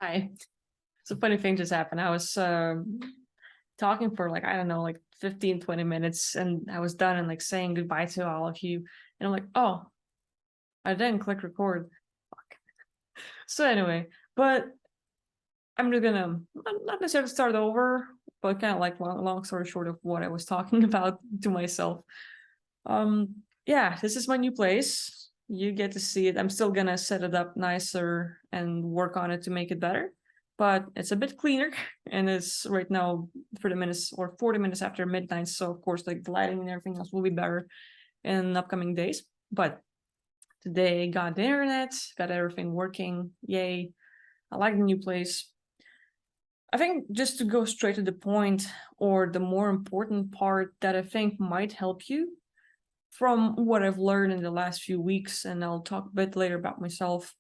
Hi. It's a funny thing just happened. I was talking for like, I don't know, like 15, 20 minutes, and I was done and like saying goodbye to all of you. And I'm like, oh, I didn't click record. Fuck. So anyway, but I'm just gonna not necessarily start over, but kind of like long story short of what I was talking about to myself. Yeah, this is my new place. You get to see it. I'm still gonna set it up nicer and work on it to make it better. But it's a bit cleaner, and it's right now 30 minutes or 40 minutes after midnight. So of course, like the lighting and everything else will be better in upcoming days. But today got the internet, got everything working. Yay. I like the new place. I think just to go straight to the point, or the more important part that I think might help you from what I've learned in the last few weeks, and I'll talk a bit later about myself,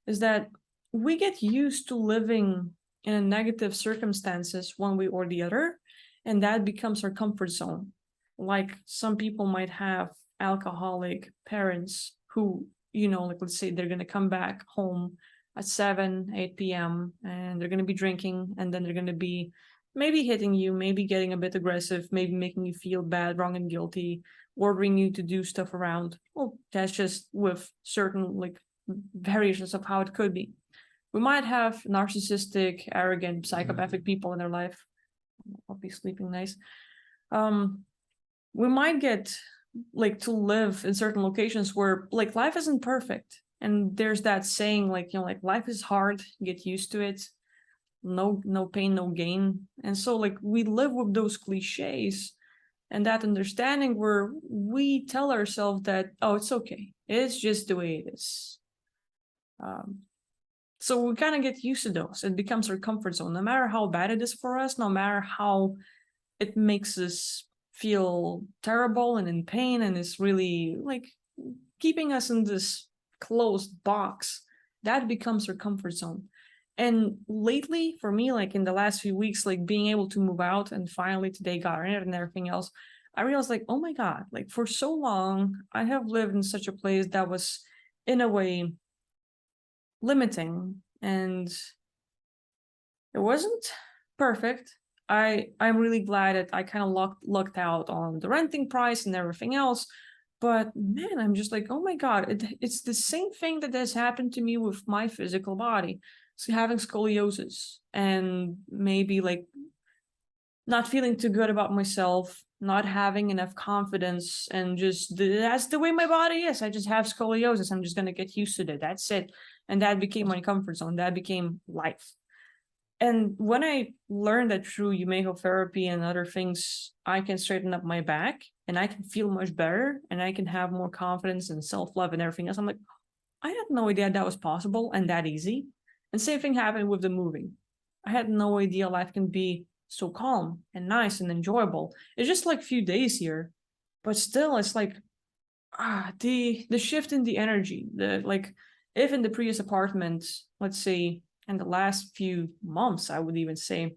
is that we get used to living in negative circumstances one way or the other, and that becomes our comfort zone. Like some people might have alcoholic parents who, like let's say they're going to come back home at 7, 8 p.m. and they're going to be drinking, and then they're going to be maybe hitting you, maybe getting a bit aggressive, maybe making you feel bad, wrong, and guilty, ordering you to do stuff around. Well, that's just with certain like variations of how it could be. We might have narcissistic, arrogant, psychopathic people in their life. I'll be sleeping nice. We might get like to live in certain locations where like life isn't perfect. And there's that saying like, like life is hard, get used to it. No pain, no gain. And so like we live with those cliches and that understanding where we tell ourselves that, oh, it's okay. It's just the way it is. Um, so we kind of get used to those. It becomes our comfort zone, no matter how bad it is for us, no matter how it makes us feel terrible and in pain, and is really like keeping us in this closed box. That becomes our comfort zone. And lately, for me, like in the last few weeks, like being able to move out and finally today got our internet and everything else, I realized like, oh my God, like for so long, I have lived in such a place that was in a way limiting, and it wasn't perfect. I'm really glad that I kind of lucked out on the renting price and everything else. But man, I'm just like, oh my God, it's the same thing that has happened to me with my physical body. So having scoliosis and maybe like not feeling too good about myself, not having enough confidence, and just that's the way my body is. I just have scoliosis. I'm just gonna get used to it. That's it. And that became my comfort zone. That became life. And when I learned that through Yumeho therapy and other things, I can straighten up my back and I can feel much better and I can have more confidence and self-love and everything else. I'm like, I had no idea that was possible and that easy. And same thing happened with the moving. I had no idea life can be so calm and nice and enjoyable. It's just like a few days here, but still it's like the shift in the energy. The like if in the previous apartment, let's say in the last few months, I would even say,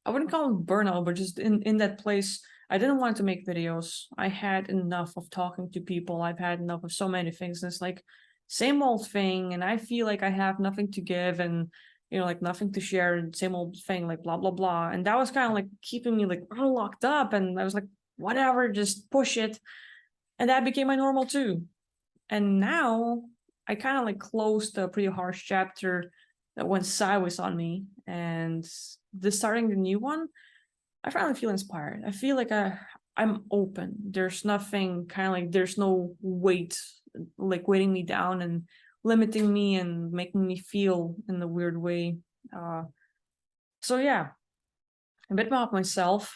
I wouldn't call it burnout, but just in that place, I didn't want to make videos. I had enough of talking to people. I've had enough of so many things. And it's like same old thing. And I feel like I have nothing to give and, like nothing to share and same old thing, like blah, blah, blah. And that was kind of like keeping me like locked up. And I was like, whatever, just push it. And that became my normal too. And now I kind of like closed a pretty harsh chapter that went sideways on me. And starting the new one, I finally feel inspired. I feel like I'm open. There's nothing kind of like there's no weight like weighting me down and limiting me and making me feel in a weird way. So yeah, a bit about myself,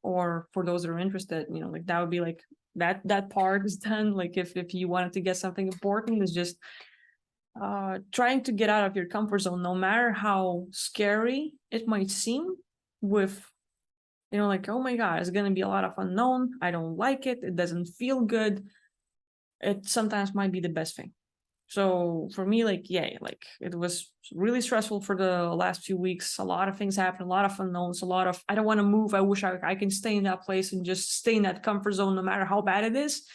or for those that are interested, like that would be like that part is done. Like if you wanted to get something important, is just trying to get out of your comfort zone, no matter how scary it might seem, with like, oh my God, it's going to be a lot of unknown. I don't like it. It doesn't feel good. It sometimes might be the best thing. So for me, like, yeah, like it was really stressful for the last few weeks. A lot of things happened, a lot of unknowns, a lot of, I don't want to move. I wish I can stay in that place and just stay in that comfort zone, no matter how bad it is.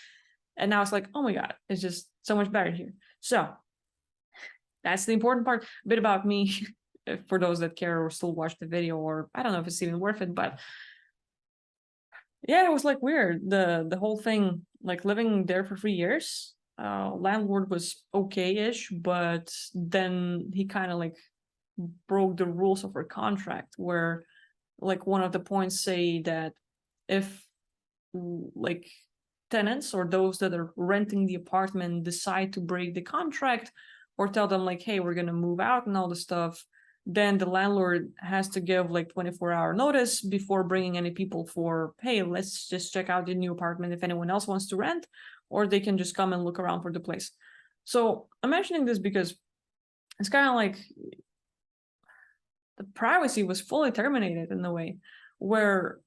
And now it's like, oh my God, it's just so much better here. So that's the important part. A bit about me, for those that care or still watch the video, or I don't know if it's even worth it, but yeah, it was like weird. The whole thing, like living there for 3 years. Landlord was okay-ish, but then he kind of like broke the rules of our contract, where like one of the points say that if like tenants or those that are renting the apartment decide to break the contract or tell them like, hey, we're gonna move out and all this stuff, then the landlord has to give like 24-hour notice before bringing any people for, hey, let's just check out the new apartment if anyone else wants to rent, or they can just come and look around for the place. So I'm mentioning this because it's kind of like the privacy was fully terminated in a way where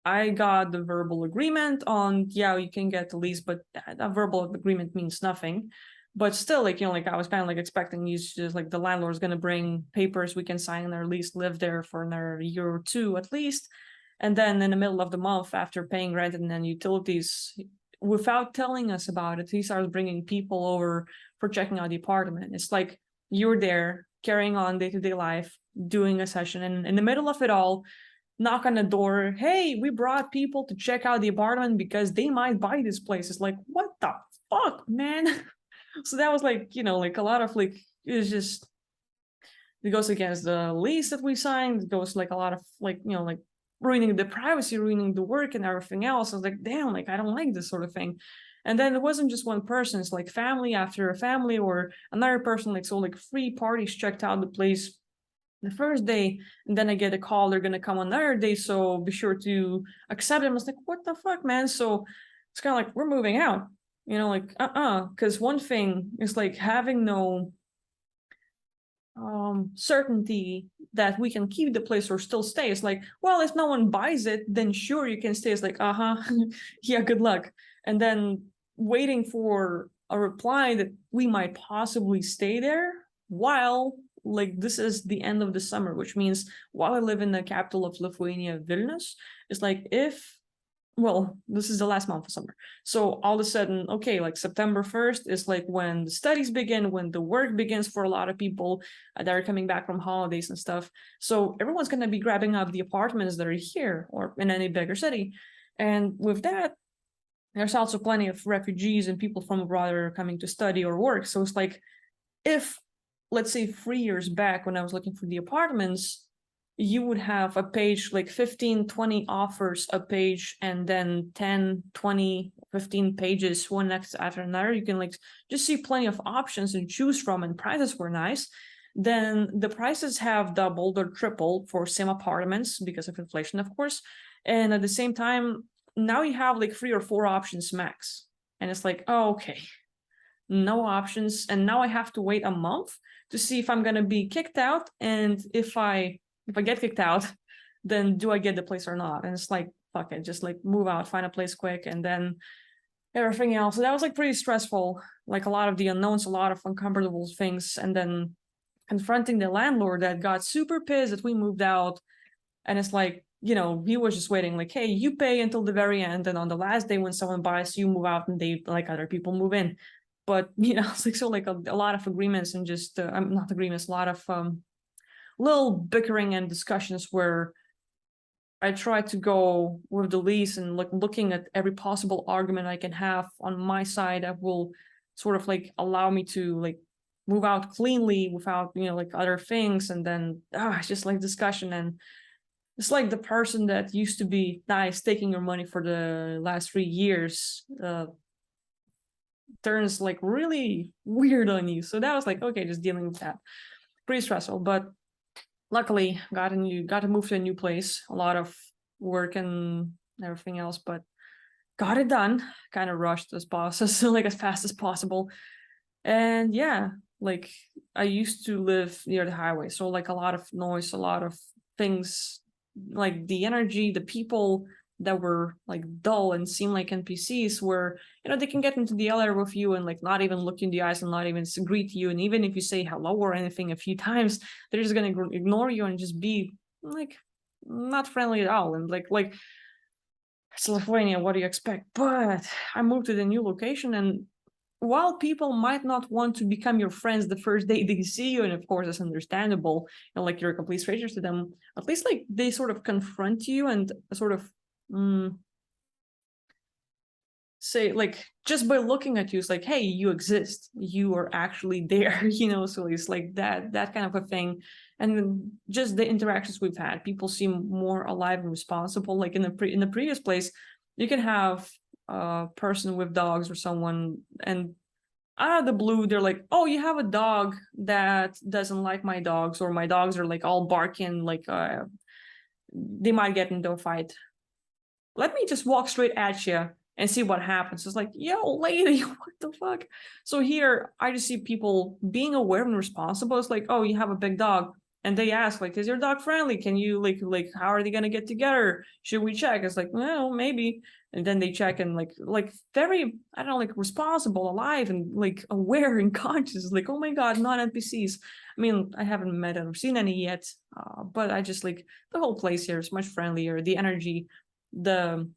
I got the verbal agreement on, yeah, you can get the lease, but that verbal agreement means nothing. But still, like, like I was kind of like expecting you just like the landlord's going to bring papers, we can sign our lease, live there for another year or two at least. And then in the middle of the month, after paying rent and then utilities, without telling us about it, he starts bringing people over for checking out the apartment. It's like you're there carrying on day-to-day life, doing a session, and in the middle of it all, knock on the door, hey, we brought people to check out the apartment because they might buy this place. It's like, what the fuck, man? So that was like, like a lot of like, it's just, it goes against the lease that we signed. It goes like a lot of like, like ruining the privacy, ruining the work and everything else. I was like, damn, like I don't like this sort of thing. And then it wasn't just one person, it's like family after a family or another person. Like, so like 3 parties checked out the place the first day, and then I get a call, they're gonna come another day, so be sure to accept them. I was like, what the fuck, man? So it's kind of like, we're moving out, like, because one thing is like having no certainty that we can keep the place or still stay. It's like, well, if no one buys it, then sure, you can stay. It's like, yeah, good luck. And then waiting for a reply that we might possibly stay there while like this is the end of the summer, which means while I live in the capital of Lithuania, Vilnius, it's like if, well, this is the last month of summer. So all of a sudden, okay, like September 1st is like when the studies begin, when the work begins for a lot of people that are coming back from holidays and stuff. So everyone's going to be grabbing up the apartments that are here or in any bigger city. And with that, there's also plenty of refugees and people from abroad are coming to study or work. So it's like, if, let's say 3 years back when I was looking for the apartments, you would have a page like 15, 20 offers a page, and then 10, 20, 15 pages, one next after another. You can like just see plenty of options and choose from, and prices were nice. Then the prices have doubled or tripled for same apartments because of inflation, of course. And at the same time, now you have like 3 or 4 options max. And it's like, oh, okay, no options. And now I have to wait a month to see if I'm gonna be kicked out. And if I get kicked out, then do I get the place or not? And it's like, fuck it, just like move out, find a place quick, and then everything else. So that was like pretty stressful, like a lot of the unknowns, a lot of uncomfortable things, and then confronting the landlord that got super pissed that we moved out. And it's like, he was just waiting, like, hey, you pay until the very end, and on the last day when someone buys, you move out and they like other people move in. But it's like, so like a lot of agreements and just not agreements, a lot of little bickering and discussions where I try to go with the lease and like looking at every possible argument I can have on my side that will sort of like allow me to like move out cleanly without like other things. And then it's just like discussion, and it's like the person that used to be nice taking your money for the last 3 years turns like really weird on you. So that was like, okay, just dealing with that. Pretty stressful, but luckily got to move to a new place, a lot of work and everything else, but got it done. Kind of rushed this process like as fast as possible. And yeah, like I used to live near the highway, so like a lot of noise, a lot of things, like the energy, the people that were like dull and seem like NPCs, where they can get into the elevator with you and like not even look you in the eyes and not even greet you, and even if you say hello or anything a few times, they're just gonna ignore you and just be like not friendly at all. And like it's Lithuania, what do you expect? But I moved to the new location, and while people might not want to become your friends the first day they see you, and of course it's understandable, and like you're a complete stranger to them, at least like they sort of confront you and sort of say, like, just by looking at you, it's like, hey, you exist, you are actually there, so it's like that kind of a thing. And then just the interactions we've had, people seem more alive and responsible. Like in the previous place, you can have a person with dogs or someone, and out of the blue they're like, oh, you have a dog that doesn't like my dogs, or my dogs are like all barking, like they might get into a fight. Let me just walk straight at you and see what happens. It's like, yo, lady, what the fuck? So here, I just see people being aware and responsible. It's like, oh, you have a big dog. And they ask, like, is your dog friendly? Can you, like, how are they going to get together? Should we check? It's like, well, maybe. And then they check, and like very, I don't know, like responsible, alive, and like aware and conscious. Like, oh my God, not NPCs. I mean, I haven't met or seen any yet, but I just like the whole place here is much friendlier. The energy, the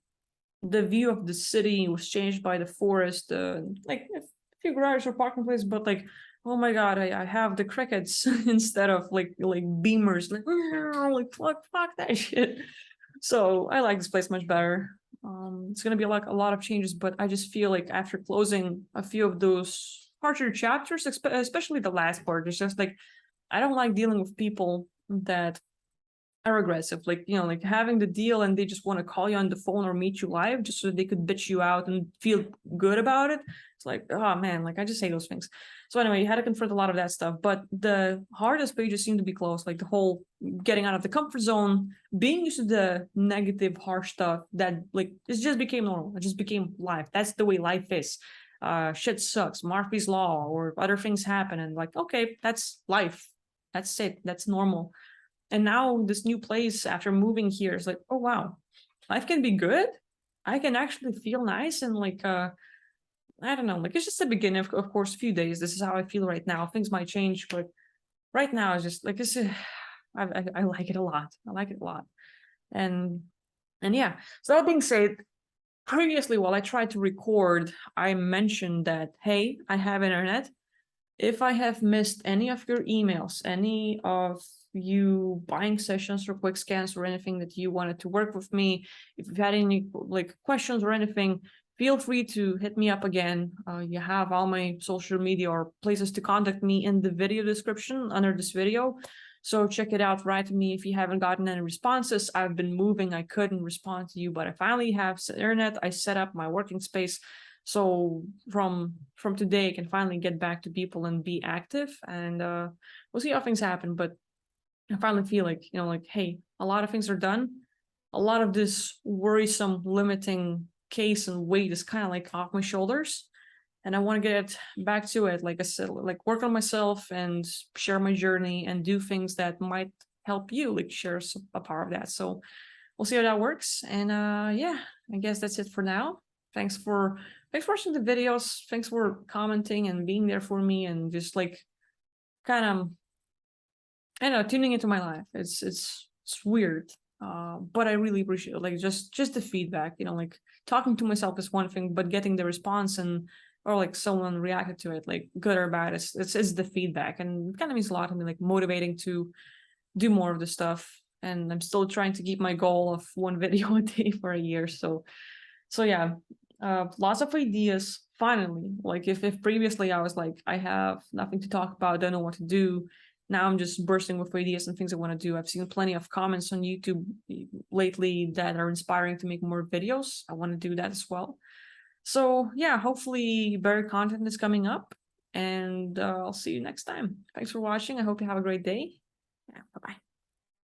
view of the city was changed by the forest, like a few garages or parking places, but like, oh my God, I have the crickets instead of like beamers, like fuck that shit. So I like this place much better. It's gonna be like a lot of changes, but I just feel like after closing a few of those harsher chapters, especially the last part, it's just like I don't like dealing with people that are aggressive, like like having the deal and they just want to call you on the phone or meet you live just so they could bitch you out and feel good about it. It's like, oh man, like I just say those things. So anyway, you had to confront a lot of that stuff, but the hardest pages seem to be closed, like the whole getting out of the comfort zone, being used to the negative harsh stuff that like it just became normal, it just became life. That's the way life is. Shit sucks, Murphy's law, or other things happen, and like, okay, that's life, that's it, that's normal. And now this new place after moving here is like, oh wow, life can be good. I can actually feel nice, and like I don't know, like it's just the beginning of course, a few days. This is how I feel right now. Things might change, but right now it's just like this. I like it a lot. I like it a lot. And yeah. So that being said, previously while I tried to record, I mentioned that, hey, I have internet. If I have missed any of your emails, any of you buying sessions or quick scans or anything that you wanted to work with me, if you've had any like questions or anything, feel free to hit me up again. You have all my social media or places to contact me in the video description under this video. So check it out, write to me if you haven't gotten any responses. I've been moving, I couldn't respond to you, but I finally have internet. I set up my working space. So from today, I can finally get back to people and be active, and we'll see how things happen. But I finally feel like, like, hey, a lot of things are done. A lot of this worrisome, limiting case and weight is kind of like off my shoulders. And I want to get back to it. Like I said, like work on myself and share my journey and do things that might help you, like share a part of that. So we'll see how that works. And yeah, I guess that's it for now. Thanks for watching the videos. Thanks for commenting and being there for me, and just like kind of, I don't know, tuning into my life. It's weird. But I really appreciate it. Like just the feedback, like talking to myself is one thing, but getting the response and or like someone reacted to it, like good or bad, it's the feedback, and it kind of means a lot to me, like motivating to do more of the stuff. And I'm still trying to keep my goal of one video a day for a year. So yeah, lots of ideas. Finally, like if previously I was like, I have nothing to talk about, don't know what to do. Now I'm just bursting with ideas and things I want to do. I've seen plenty of comments on YouTube lately that are inspiring to make more videos. I want to do that as well. So yeah, hopefully better content is coming up, and I'll see you next time. Thanks for watching. I hope you have a great day. Yeah, bye-bye.